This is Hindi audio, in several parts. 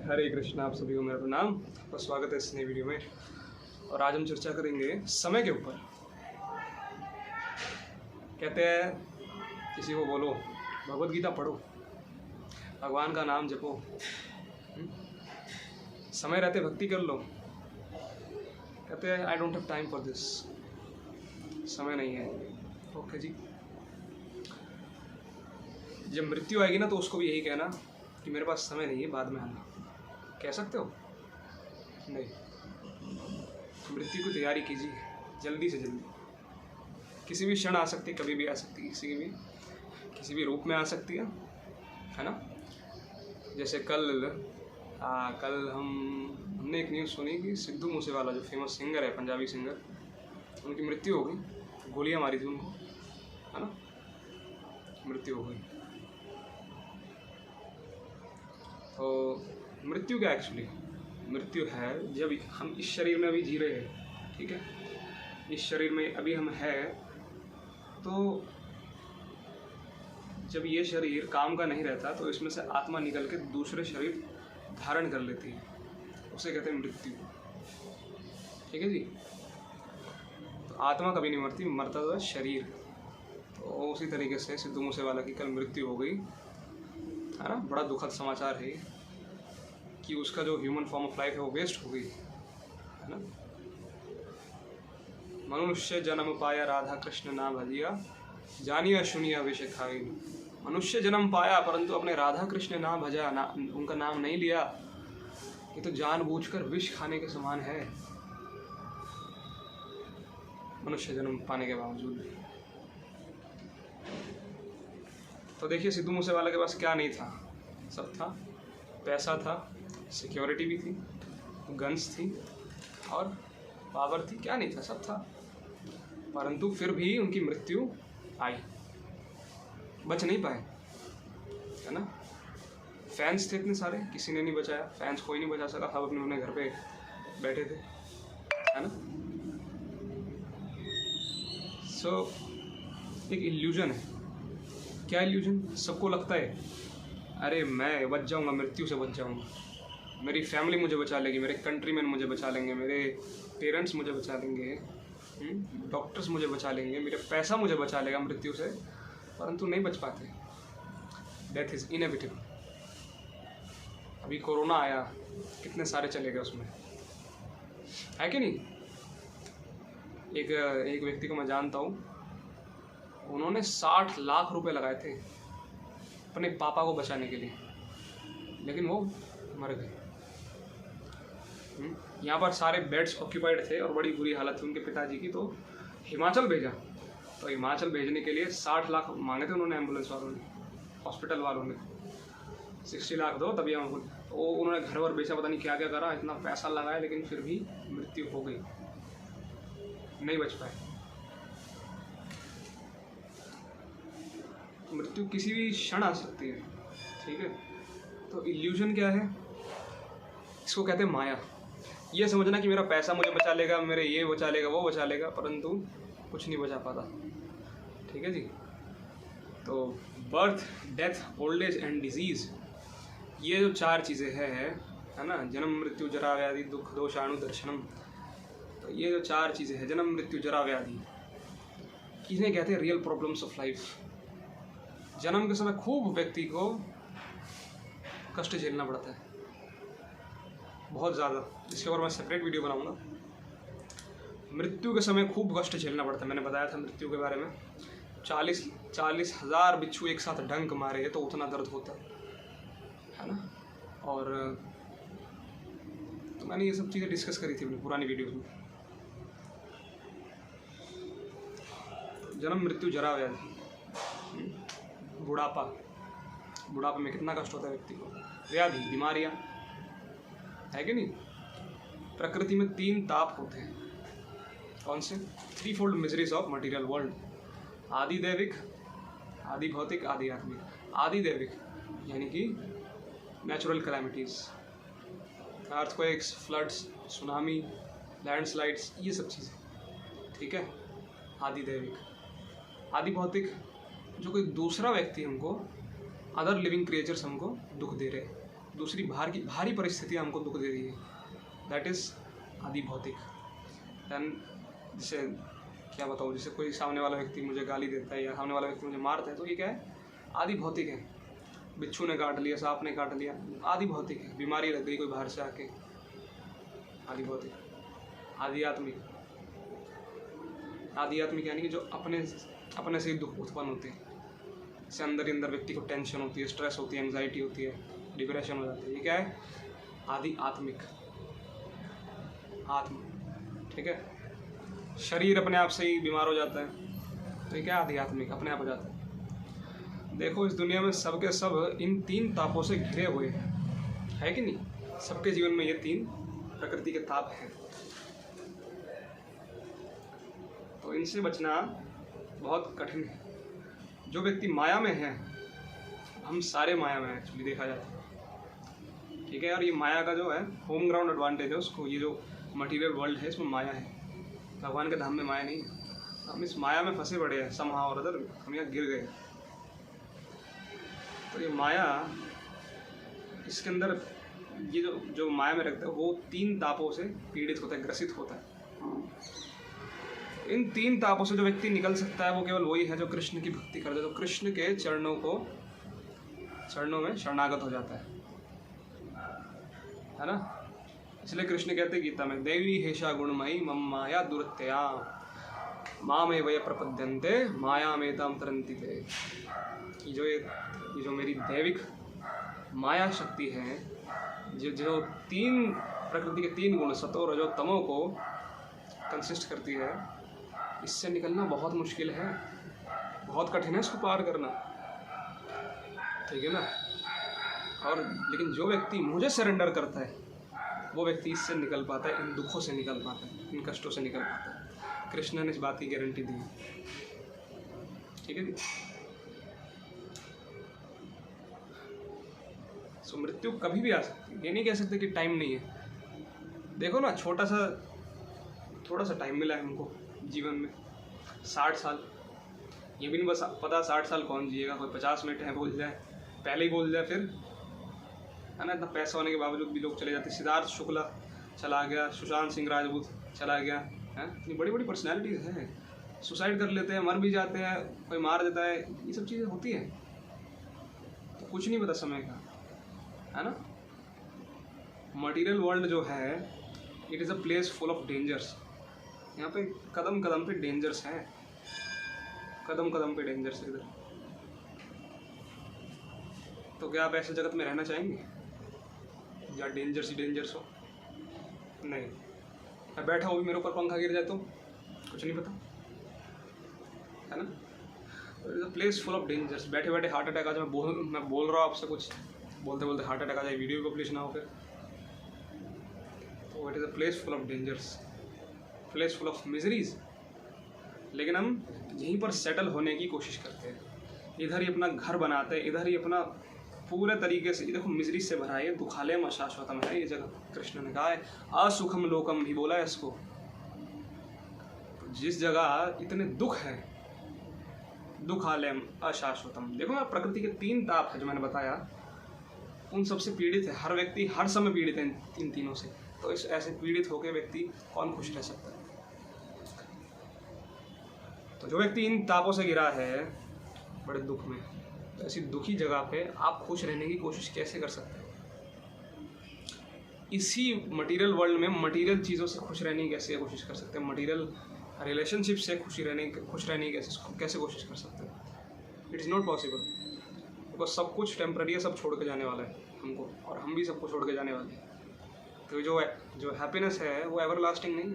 हरे कृष्णा, आप सभी को मेरा प्रणाम और स्वागत है इस नई वीडियो में। और आज हम चर्चा करेंगे समय के ऊपर। कहते हैं किसी को बोलो भगवत गीता पढ़ो, भगवान का नाम जपो, समय रहते भक्ति कर लो। कहते हैं I don't have time for this, समय नहीं है। ओके जी, जब मृत्यु आएगी ना तो उसको भी यही कहना कि मेरे पास समय नहीं है, बाद में आना। कह सकते हो? नहीं, मृत्यु की तैयारी कीजिए जल्दी से जल्दी। किसी भी क्षण आ सकती है, कभी भी आ सकती है, किसी भी रूप में आ सकती है ना। जैसे कल हमने एक न्यूज़ सुनी कि सिद्धू मूसेवाला जो फेमस सिंगर है, पंजाबी सिंगर, उनकी मृत्यु हो गई। गोलियां मारी थी उनको, है ना, मृत्यु हो गई। तो मृत्यु क्या एक्चुअली? मृत्यु है जब हम इस शरीर में अभी जी रहे हैं, ठीक है, इस शरीर में अभी हम हैं, तो जब ये शरीर काम का नहीं रहता तो इसमें से आत्मा निकल के दूसरे शरीर धारण कर लेती है, उसे कहते हैं मृत्यु। ठीक है जी। तो आत्मा कभी नहीं मरती, मरता तो है शरीर। तो उसी तरीके से सिद्धू मूसेवाला की कल मृत्यु हो गई, है ना। बड़ा दुखद समाचार है कि उसका जो ह्यूमन फॉर्म ऑफ लाइफ है वो वेस्ट हो गई, है ना। मनुष्य जन्म पाया राधा कृष्ण ना भजिया, जानिया सुनिया विष खाई। मनुष्य जन्म पाया परंतु अपने राधा कृष्ण ना भजा, ना उनका नाम नहीं लिया। ये तो जानबूझकर विष खाने के समान है, मनुष्य जन्म पाने के बावजूद भी। तो देखिए, सिद्धू मूसेवाला के पास क्या नहीं था? सब था। पैसा था, सिक्योरिटी भी थी, गन्स थी और पावर थी। क्या नहीं था? सब था। परंतु फिर भी उनकी मृत्यु आई, बच नहीं पाए, है ना। फैंस थे इतने सारे, किसी ने नहीं बचाया। फैंस कोई नहीं बचा सका, सब अपने अपने घर पे बैठे थे, है ना। सो एक इल्यूजन है। क्या इल्यूजन? सबको लगता है अरे मैं बच जाऊंगा, मृत्यु से बच जाऊंगा, मेरी फैमिली मुझे बचा लेगी, मेरे कंट्रीमैन मुझे बचा लेंगे, मेरे पेरेंट्स मुझे बचा लेंगे, डॉक्टर्स मुझे बचा लेंगे, मेरा पैसा मुझे बचा लेगा मृत्यु से। परंतु नहीं बच पाते। Death is inevitable. अभी कोरोना आया, कितने सारे चले गए उसमें, है कि नहीं। एक व्यक्ति को मैं जानता हूँ, उन्होंने 60 लाख रुपए लगाए थे अपने पापा को बचाने के लिए, लेकिन वो मर गए। यहाँ पर सारे बेड्स ऑक्यूपाइड थे और बड़ी बुरी हालत थी उनके पिताजी की। तो हिमाचल भेजा, तो हिमाचल भेजने के लिए 60 लाख मांगे थे उन्होंने, एम्बुलेंस वालों ने, हॉस्पिटल वालों ने। 60 लाख दो तभी हम। तो उन्होंने घर वर बेचा, पता नहीं क्या क्या करा, इतना पैसा लगाया, लेकिन फिर भी मृत्यु हो गई, नहीं बच पाए। मृत्यु किसी भी क्षण आ सकती है, ठीक है। तो इल्यूजन क्या है? इसको कहते हैं माया। ये समझना कि मेरा पैसा मुझे बचा लेगा, मेरे ये बचा लेगा, वो बचा लेगा, परंतु कुछ नहीं बचा पाता। ठीक है जी। तो birth, death, old age and disease, ये जो 4 चीज़ें है ना, जन्म मृत्यु जरा व्याधि दुख दोषाणु दर्शनम। तो ये जो 4 चीज़ें हैं, जन्म मृत्यु जरा व्याधि, इन्हें कहते हैं रियल प्रॉब्लम्स ऑफ लाइफ। जन्म के समय खूब व्यक्ति को कष्ट झेलना पड़ता है, बहुत ज़्यादा। इसके ऊपर मैं सेपरेट वीडियो बनाऊंगा। मृत्यु के समय खूब कष्ट झेलना पड़ता है। मैंने बताया था मृत्यु के बारे में, 40,000 बिच्छू एक साथ डंक मारे तो उतना दर्द होता है ना। और तो मैंने ये सब चीज़ें डिस्कस करी थी अपनी पुरानी वीडियोस में। जन्म मृत्यु जरा व्याधि, बुढ़ापा में कितना कष्ट होता है व्यक्ति को। व्याधि, बीमारियां, है कि नहीं। प्रकृति में 3 ताप होते हैं। कौन से? 3 fold miseries of material world. आदि दैविक, आदि भौतिक, आदि आत्मिक। आदि दैविक यानी कि natural calamities, earthquakes, floods, tsunami, landslides, ये सब चीज़ें, ठीक है, आदि दैविक। आदि भौतिक, जो कोई दूसरा व्यक्ति हमको, अदर लिविंग क्रिएचर्स हमको दुख दे रहे, दूसरी भारी परिस्थितियाँ हमको दुख दे रही है, दैट इज़ आदि भौतिक। दैन जैसे क्या बताऊँ, जैसे कोई सामने वाला व्यक्ति मुझे गाली देता है या सामने वाला व्यक्ति मुझे मारता है, तो ये क्या है, आदि भौतिक है। बिच्छू ने काट लिया, सांप ने काट लिया, आदि भौतिक है। बीमारी लग गई कोई बाहर से आके, आदि भौतिक। आध्यात्मिक, आध्यात्मिक यानी कि जो अपने से ही दुख उत्पन्न होते हैं, जैसे अंदर ही अंदर व्यक्ति को टेंशन होती है, स्ट्रेस होती है, एंग्जाइटी होती है, डिप्रेशन हो जाती है, ये क्या है, आदि आत्मिक, आत्म, ठीक है। शरीर अपने आप से ही बीमार हो जाता है, तो ये क्या है, आध्यात्मिक, अपने आप हो जाता है। देखो इस दुनिया में सबके सब इन 3 तापों से घिरे हुए हैं, है कि नहीं। सबके जीवन में ये 3 प्रकृति के ताप हैं, तो इनसे बचना बहुत कठिन है। जो व्यक्ति माया में है, हम सारे माया में हैं एक्चुअली देखा जाए तो, ठीक है। और ये माया का जो है होम ग्राउंड एडवांटेज है उसको, ये जो मटेरियल वर्ल्ड है इसमें माया है, भगवान के धाम में माया नहीं है। हम इस माया में फंसे पड़े हैं, समहाउ और अदर हम यहाँ गिर गए। तो ये माया, इसके अंदर ये जो माया में रखता है वो 3 तापों से पीड़ित होता है, ग्रसित होता है। इन 3 तापों से जो व्यक्ति निकल सकता है वो केवल वही है जो कृष्ण की भक्ति करता है, तो कृष्ण के चरणों में शरणागत हो जाता है ना। इसलिए कृष्ण कहते हैं गीता में, देवी हेषा गुणमयी मम माया दुरत्यया मामे वय प्रपद्यन्ते माया मेताम तरन्ति ते। ये जो मेरी दैविक माया शक्ति है, जो 3 प्रकृति के 3 गुण सतो रजो तमो को कंसिस्ट करती है, इससे निकलना बहुत मुश्किल है, बहुत कठिन है इसको पार करना, ठीक है ना। और लेकिन जो व्यक्ति मुझे सरेंडर करता है वो व्यक्ति इससे निकल पाता है, इन दुखों से निकल पाता है, इन कष्टों से निकल पाता है। कृष्ण ने इस बात की गारंटी दी, ठीक है जी। सो मृत्यु कभी भी आ सकती है, ये नहीं कह सकते कि टाइम नहीं है। देखो ना, थोड़ा सा टाइम मिला है हमको जीवन में, 60 साल, ये भी नहीं बस पता 60 साल कौन जिएगा, कोई 50 मिनट है बोल जाए, पहले ही बोल जाए, फिर है ना। इतना पैसा होने के बावजूद भी लोग चले जाते। सिद्धार्थ शुक्ला चला गया, सुशांत सिंह राजपूत चला गया, है। इतनी बड़ी बड़ी पर्सनैलिटीज़ हैं, सुसाइड कर लेते हैं, मर भी जाते हैं, कोई मार देता है, ये सब चीज़ें होती हैं। तो कुछ नहीं पता समय का, है ना। मटीरियल वर्ल्ड जो है, it is a place full of dangers. यहाँ पे कदम कदम पे डेंजर्स हैं, कदम कदम पे डेंजर्स इधर। तो क्या आप ऐसे जगत में रहना चाहेंगे या डेंजर्स ही डेंजर्स हो? नहीं। मैं बैठा हूँ, भी मेरे ऊपर पंखा गिर जाए तो कुछ नहीं पता, है ना। It is a place full of dangers. बैठे बैठे हार्ट अटैक आ जाए, मैं बोल रहा हूँ आपसे, कुछ बोलते बोलते हार्ट अटैक आ जाए, वीडियो भी पब्लिश ना हो फिर। तो it is a place full of dangers, place full of miseries. लेकिन हम यहीं पर सेटल होने की कोशिश करते हैं, इधर ही अपना घर बनाते हैं, इधर ही अपना पूरे तरीके से, ये देखो मिजरी से भरा है, दुखालयम अशाश्वतम है ये जगह। कृष्ण ने कहा है असुखम लोकम भी बोला है इसको। तो जिस जगह इतने दुख है, दुखालयम अशाश्वतम। देखो ना, प्रकृति के 3 ताप है जो मैंने बताया, उन सबसे पीड़ित है हर व्यक्ति, हर समय पीड़ित है इन तीनों से। तो इस ऐसे पीड़ित होकर व्यक्ति कौन खुश रह सकता है? तो जो व्यक्ति इन तापों से गिरा है बड़े दुख में, तो ऐसी दुखी जगह पे आप खुश रहने की कोशिश कैसे कर सकते हैं? इसी मटेरियल वर्ल्ड में मटेरियल चीज़ों से खुश रहने की कैसे कोशिश कर सकते हैं? मटेरियल रिलेशनशिप से खुश रहने की कैसे कोशिश कर सकते हैं? It is not possible, because सब कुछ टेम्पररी है, सब छोड़ के जाने वाला है हमको, और हम भी सबको छोड़ के जाने वाले हैं। तो जो हैप्पीनेस है वो एवर लास्टिंग नहीं है,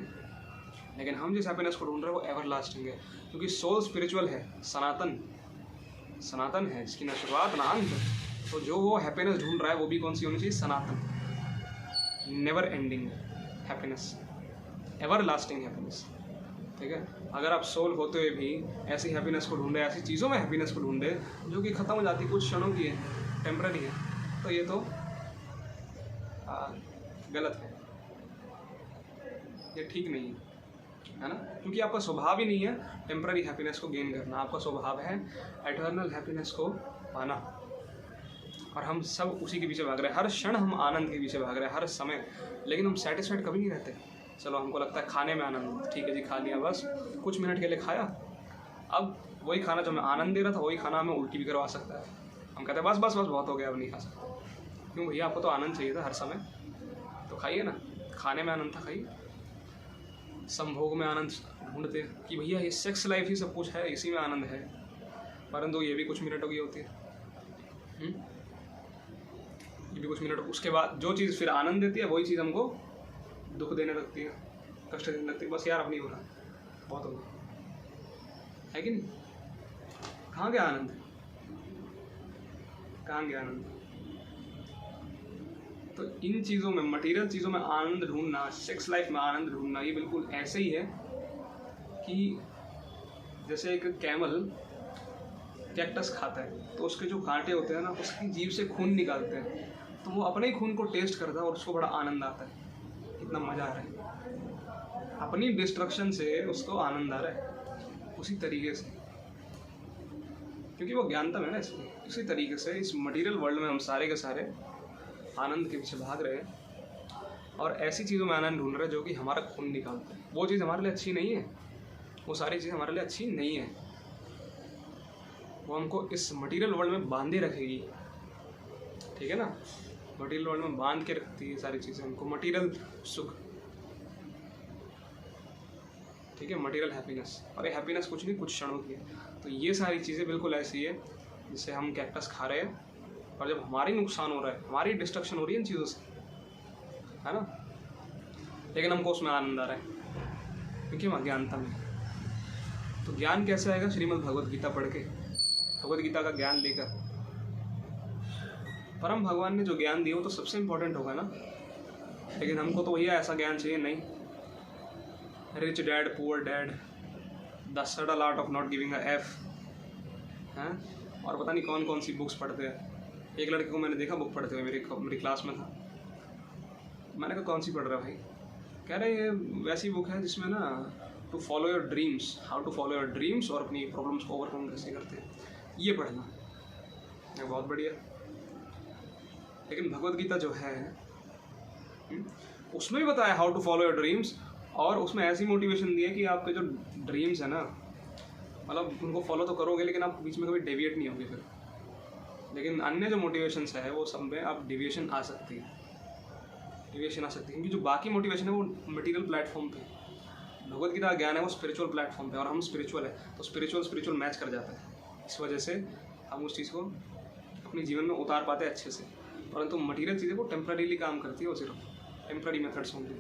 लेकिन हम जिस हैप्पीनेस को ढूंढ रहे हैं वो एवर लास्टिंग है, क्योंकि सोल स्पिरिचुअल है, सनातन है, जिसकी ना शुरुआत ना अंत। तो जो वो हैप्पीनेस ढूंढ रहा है वो भी कौन सी होनी चाहिए? Sanatan, never ending happiness, ever lasting happiness, ठीक है। अगर आप सोल होते हुए भी ऐसी हैप्पीनेस को ढूंढे, ऐसी चीज़ों में हैप्पीनेस को ढूंढे जो कि ख़त्म हो जाती, कुछ क्षणों की है, टेम्पररी है, तो ये तो गलत है, ये ठीक नहीं है ना। क्योंकि आपका स्वभाव ही नहीं है टेम्पररी हैप्पीनेस को गेन करना, आपका स्वभाव है एटर्नल हैप्पीनेस को पाना। और हम सब उसी के पीछे भाग रहे हैं, हर क्षण हम आनंद के पीछे भाग रहे हैं, हर समय। लेकिन हम सेटिस्फाइड कभी नहीं रहते। चलो हमको लगता है खाने में आनंद, ठीक है जी खा लिया, बस कुछ मिनट के लिए खाया, अब वही खाना जो हमें आनंद दे रहा था वही खाना हमें उल्टी भी करवा सकता है। हम कहते हैं बस बस बस बहुत हो गया, अब नहीं खा सकते। क्यों भैया, आपको तो आनंद चाहिए था हर समय, तो खाइए ना। खाने में आनंद था, खाइए। संभोग में आनंद ढूंढते कि भैया ये सेक्स लाइफ ही सब कुछ है, इसी में आनंद है, परंतु ये भी कुछ मिनटों की होती है। ये भी कुछ मिनट, उसके बाद जो चीज़ फिर आनंद देती है वही चीज़ हमको दुख देने लगती है, कष्ट देने लगती है। बस यार अब नहीं हो रहा, बहुत हो गया, है कि नहीं? कहाँ गया आनंद, कहाँ गया आनंद? तो इन चीज़ों में, मटेरियल चीज़ों में आनंद ढूंढना, सेक्स लाइफ में आनंद ढूंढना, ये बिल्कुल ऐसे ही है कि जैसे एक कैमल कैक्टस खाता है तो उसके जो कांटे होते हैं ना, उसकी जीभ से खून निकालते हैं, तो वो अपने ही खून को टेस्ट करता है और उसको बड़ा आनंद आता है, कितना मज़ा आ रहा है, अपनी डिस्ट्रक्शन से उसको आनंद आ रहा है। उसी तरीके से, क्योंकि वो ज्ञानतम है ना इसमें, उसी तरीके से इस मटेरियल वर्ल्ड में हम सारे के सारे आनंद के पीछे भाग रहे हैं और ऐसी चीज़ों में आनंद ढूंढ रहे हैं जो कि हमारा खून निकालते हैं। वो चीज़ हमारे लिए अच्छी नहीं है, वो सारी चीज़ें हमारे लिए अच्छी नहीं है, वो हमको इस मटेरियल वर्ल्ड में बांधे रखेगी, ठीक है ना? मटेरियल वर्ल्ड में बांध के रखती है सारी चीज़ें हमको, मटेरियल सुख, ठीक है, मटेरियल हैप्पीनेस। और ये हैप्पीनेस कुछ नहीं, कुछ क्षणों की है। तो ये सारी चीज़ें बिल्कुल ऐसी है जिससे हम कैक्टस खा रहे हैं, और जब हमारी नुकसान हो रहा है, हमारी डिस्ट्रक्शन हो रही है इन चीज़ों से, है ना, लेकिन हमको उसमें आनंद आ रहा है क्योंकि हम अज्ञानता में। तो ज्ञान कैसे आएगा? श्रीमद् भगवद गीता पढ़ के, भगवद गीता का ज्ञान लेकर। परम भगवान ने जो ज्ञान दिया वो तो सबसे इम्पोर्टेंट होगा ना, लेकिन हमको तो भैया ऐसा ज्ञान चाहिए नहीं, rich dad poor dad, the subtle art of not giving a F, हैं, और पता नहीं कौन कौन सी बुक्स पढ़ते हैं। एक लड़के को मैंने देखा बुक पढ़ते हुए, मेरी क्लास में था, मैंने कहा कौन सी पढ़ रहा है भाई? कह रहे ये वैसी बुक है जिसमें ना to follow your dreams, how to follow your dreams, और अपनी प्रॉब्लम्स को ओवरकम कैसे करते हैं, ये पढ़ना। बहुत बढ़िया। लेकिन भगवद गीता जो है उसमें भी बताया how to follow your dreams, और उसमें ऐसी मोटिवेशन दी है कि आपके जो ड्रीम्स है ना, मतलब उनको फॉलो तो करोगे लेकिन आप बीच में कभी डेविएट नहीं होगे फिर। लेकिन अन्य जो मोटिवेशंस है वो सब में आप डिविएशन आ सकती है, डिविएशन आ सकती है, क्योंकि जो बाकी मोटिवेशन है वो मटेरियल प्लेटफॉर्म पे, भगवद गीता का ज्ञान है वो स्पिरिचुअल प्लेटफॉर्म पे, और हम स्पिरिचुअल है तो स्पिरिचुअल मैच कर जाता है। इस वजह से हम उस चीज़ को अपने जीवन में उतार पाते हैं अच्छे से, परंतु मटेरियल चीज़ें वो टेम्पररीली काम करती है, वो सिर्फ टेम्पररी मेथड्स होंगे,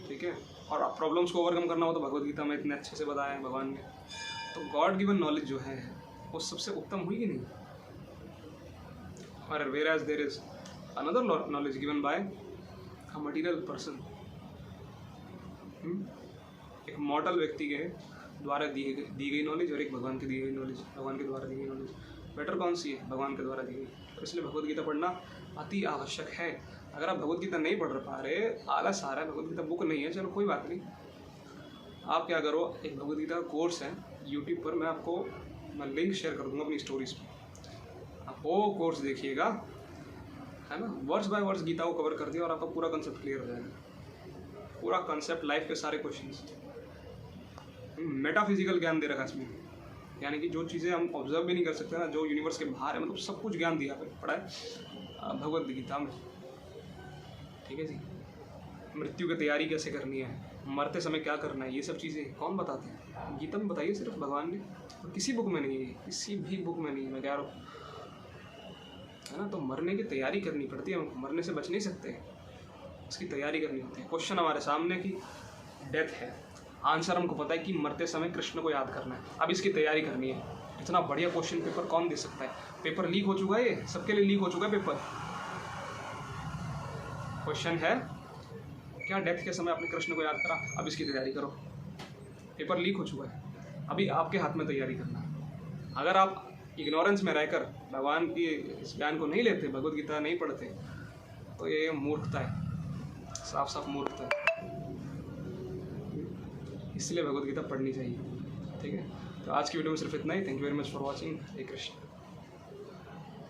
ठीक है। और प्रॉब्लम्स को ओवरकम करना हो तो भगवद गीता में इतने अच्छे से बताया है भगवान ने। तो गॉड गिवन नॉलेज जो है वो सबसे उत्तम हुई कि नहीं? और whereas there is another knowledge given by a material person, एक मॉडल व्यक्ति के द्वारा दी गई नॉलेज और एक भगवान की दी गई नॉलेज, भगवान के द्वारा दी गई नॉलेज बेटर कौन सी है? भगवान के द्वारा दी गई। तो इसलिए भगवद गीता पढ़ना अति आवश्यक है। अगर आप भगवद गीता नहीं पढ़ पा रहे, आलस आ रहा है, भगवद गीता बुक नहीं है, चलो कोई बात नहीं, आप क्या करो, एक भगवद गीता का कोर्स है यूट्यूब पर, मैं लिंक शेयर कर दूंगा अपनी स्टोरीज पर, आप वो कोर्स देखिएगा, है ना, वर्ड्स बाय वर्ड्स गीता को कवर कर दिया और आपका पूरा कंसेप्ट क्लियर हो जाएगा, पूरा कंसेप्ट, लाइफ के सारे क्वेश्चंस, मेटाफिजिकल ज्ञान दे रखा इसमें, यानी कि जो चीज़ें हम ऑब्जर्व भी नहीं कर सकते ना, जो यूनिवर्स के बाहर है, मतलब सब कुछ ज्ञान दिया पड़ा है भगवद गीता में, ठीक है जी। मृत्यु की तैयारी कैसे करनी है, मरते समय क्या करना है, ये सब चीज़ें कौन बताते हैं? गीता में बताइए सिर्फ भगवान ने, और किसी बुक में नहीं है, किसी भी बुक में नहीं है, मैं कह रहा हूँ, है ना। तो मरने की तैयारी करनी पड़ती है, हम मरने से बच नहीं सकते, उसकी तैयारी करनी होती है। क्वेश्चन हमारे सामने की डेथ है, आंसर हमको पता है कि मरते समय कृष्ण को याद करना है, अब इसकी तैयारी करनी है। इतना बढ़िया क्वेश्चन पेपर कौन दे सकता है? पेपर लीक हो चुका है, ये सबके लिए लीक हो चुका है पेपर। क्वेश्चन है क्या डेथ के समय आपने कृष्ण को याद करा, अब इसकी तैयारी करो। पेपर लीक हो चुका है, अभी आपके हाथ में तैयारी करना। अगर आप इग्नोरेंस में रहकर भगवान की इस ज्ञान को नहीं लेते, भगवद गीता नहीं पढ़ते, तो ये मूर्खता है, साफ साफ मूर्खता है। इसलिए भगवद गीता पढ़नी चाहिए, ठीक है। तो आज की वीडियो में सिर्फ इतना ही। Thank you very much for watching. Hare Krishna.